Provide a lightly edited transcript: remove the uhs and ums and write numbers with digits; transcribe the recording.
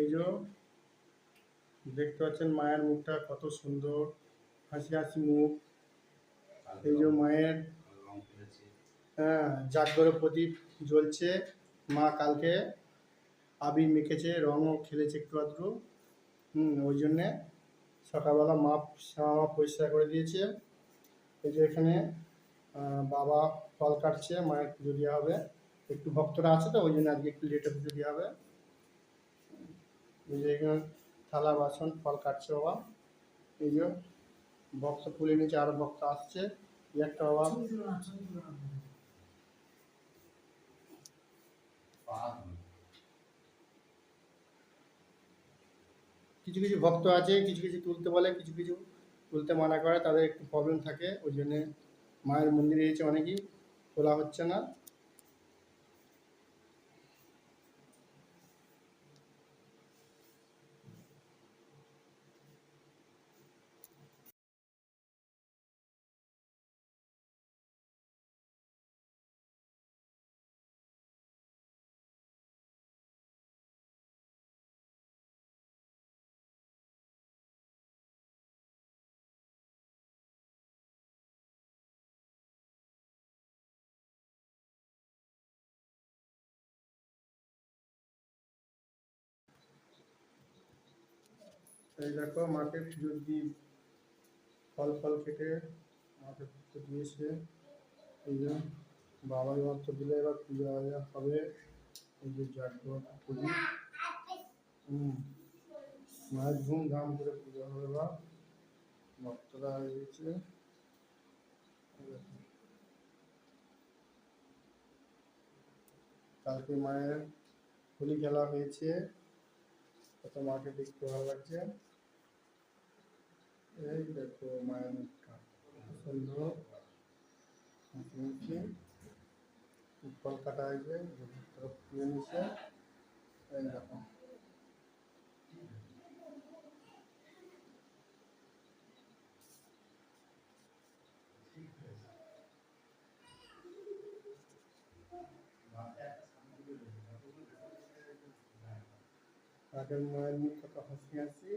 এই যে দেখতে পাচ্ছেন মায়ের মুখটা কত সুন্দর, হাসি হাসি মুখ। এই যে মায়ের হ্যাঁ জাগ্রত প্রদীপ জ্বলছে। মা কালকে আবির মেখেছে, রঙও খেলেছে একটু আধটু। ওই জন্যে সকালবেলা মা শ্যামা মা পরিষ্কার করে দিয়েছে। এই যে এখানে বাবা ফল কাটছে, মায়ের পুজো দেওয়া হবে। একটু ভক্তরা আছে তো ওই জন্য আজকে একটু লেটে পুজো দেওয়া হবে। এই যে এখানে থালা বাসন ফল কাটছে বাবা। এই যে বক্স তুলে নিচে আরো ভক্ত আসছে। এই একটা বাবা কিছু কিছু ভক্ত আছে, কিছু কিছু তুলতে বলে, কিছু কিছু তুলতে মানা করে, তাদের একটু প্রবলেম থাকে। ওই জন্যে মায়ের মন্দিরে এসে অনেকেই তোলা হচ্ছে না। এই দেখো মাকে পুজো দিয়ে ফল ফল কেটে মাকে পুজো দিয়েছে। এই যে বাবা এবার তো দিলে এবার পুজো হবে। এই যে জাগ্রত পুজো, মায়ের ধুমধাম করে পুজো হবে বা ভক্তরা হয়েছে। কালকে মায়ের হোলি খেলা হয়েছে, কত মাকে দেখতে ভালো লাগছে। এই দেখো মায়ের মুখটা সুন্দর, হাসি মুখে ফল কাটা হয়েছে, ভক্তরা তুলে নিচ্ছে। এই দেখো আগের মায়ের মুখ কত হাসি হাসি।